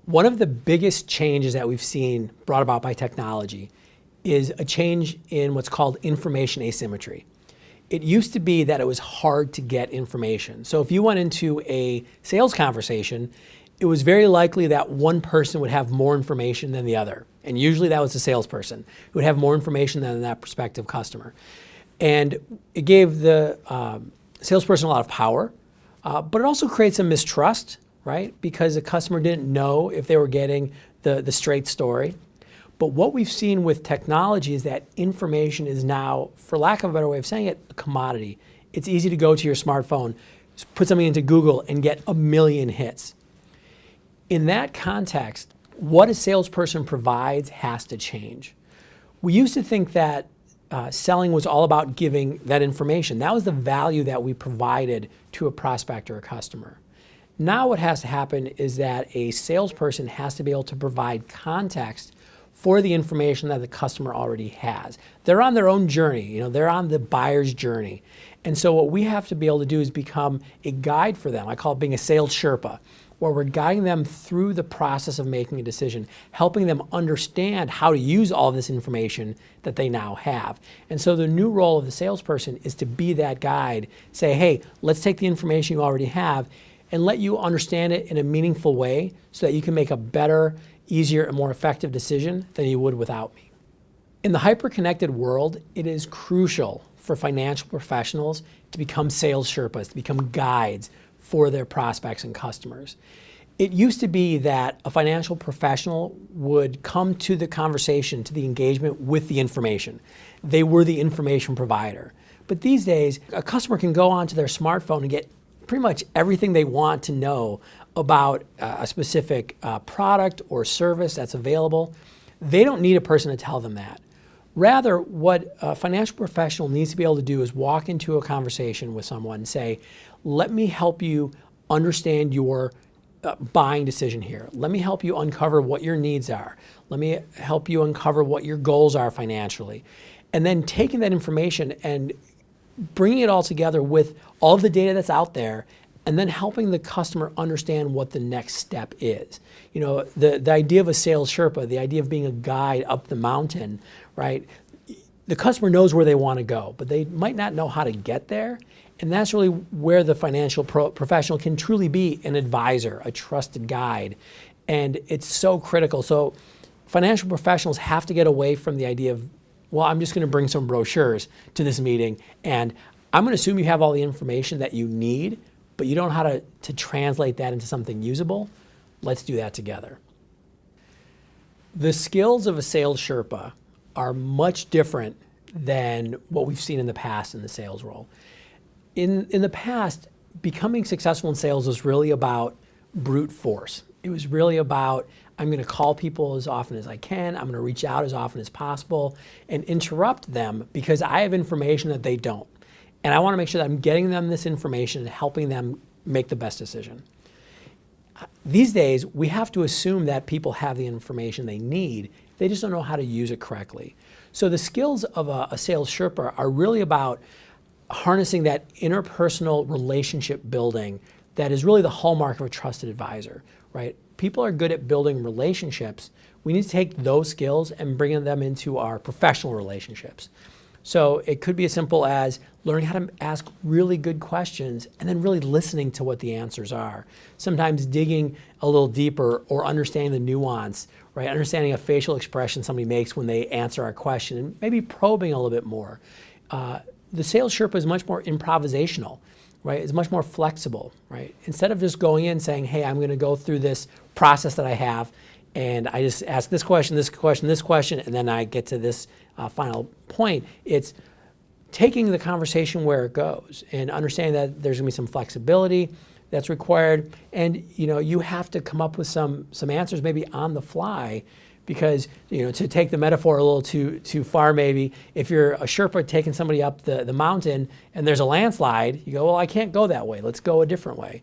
One of the biggest changes that we've seen brought about by technology is a change in what's called information asymmetry. It used to be that it was hard to get information. So if you went into a sales conversation, it was very likely that one person would have more information than the other. And usually that was the salesperson who would have more information than that prospective customer. And it gave the salesperson a lot of power, but it also creates some mistrust, right? Because the customer didn't know if they were getting the straight story. But what we've seen with technology is that information is now, for lack of a better way of saying it, a commodity. It's easy to go to your smartphone, put something into Google and get a million hits. In that context, what a salesperson provides has to change. We used to think that selling was all about giving that information. That was the value that we provided to a prospect or a customer. Now what has to happen is that a salesperson has to be able to provide context for the information that the customer already has. They're on their own journey, they're on the buyer's journey. And so what we have to be able to do is become a guide for them. I call it being a Sales Sherpa, where we're guiding them through the process of making a decision, helping them understand how to use all of this information that they now have. And so the new role of the salesperson is to be that guide, say, hey, let's take the information you already have and let you understand it in a meaningful way so that you can make a better, easier, and more effective decision than you would without me. In the hyper-connected world, it is crucial for financial professionals to become Sales Sherpas, to become guides for their prospects and customers. It used to be that a financial professional would come to the conversation, to the engagement with the information. They were the information provider. But these days, a customer can go onto their smartphone and get pretty much everything they want to know about a specific product or service that's available. They don't need a person to tell them that. Rather, what a financial professional needs to be able to do is walk into a conversation with someone and say, let me help you understand your buying decision here. Let me help you uncover what your needs are. Let me help you uncover what your goals are financially. And then taking that information and bringing it all together with all of the data that's out there, and then helping the customer understand what the next step is. The idea of a Sales Sherpa, the idea of being a guide up the mountain, right? The customer knows where they want to go, but they might not know how to get there. And that's really where the financial professional can truly be an advisor, a trusted guide. And it's so critical. So financial professionals have to get away from the idea of, well, I'm just going to bring some brochures to this meeting, and I'm going to assume you have all the information that you need, but you don't know how to translate that into something usable. Let's do that together. The skills of a Sales Sherpa are much different than what we've seen in the past in the sales role. In the past, becoming successful in sales was really about brute force. It was really about, I'm going to call people as often as I can, I'm going to reach out as often as possible and interrupt them because I have information that they don't. And I want to make sure that I'm getting them this information and helping them make the best decision. These days, we have to assume that people have the information they need. They just don't know how to use it correctly. So the skills of a Sales Sherpa are really about harnessing that interpersonal relationship building that is really the hallmark of a trusted advisor, right? People are good at building relationships. We need to take those skills and bring them into our professional relationships. So it could be as simple as learning how to ask really good questions and then really listening to what the answers are. Sometimes digging a little deeper or understanding the nuance, right? Understanding a facial expression somebody makes when they answer our question and maybe probing a little bit more. The Sales Sherpa is much more improvisational, right? It's much more flexible, right? Instead of just going in saying, hey, I'm going to go through this process that I have and I just ask this question, this question, this question, and then I get to this final point. It's taking the conversation where it goes and understanding that there's going to be some flexibility that's required, and you have to come up with some answers maybe on the fly, because to take the metaphor a little too far maybe, if you're a Sherpa taking somebody up the mountain and there's a landslide, you go, well, I can't go that way, let's go a different way.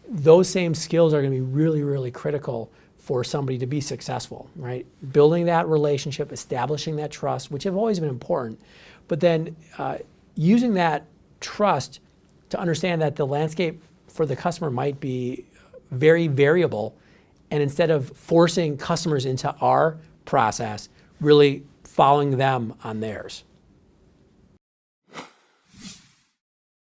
Those same skills are going to be really, really critical for somebody to be successful, right? Building that relationship, establishing that trust, which have always been important, but then using that trust to understand that the landscape for the customer might be very variable, and instead of forcing customers into our process, really following them on theirs.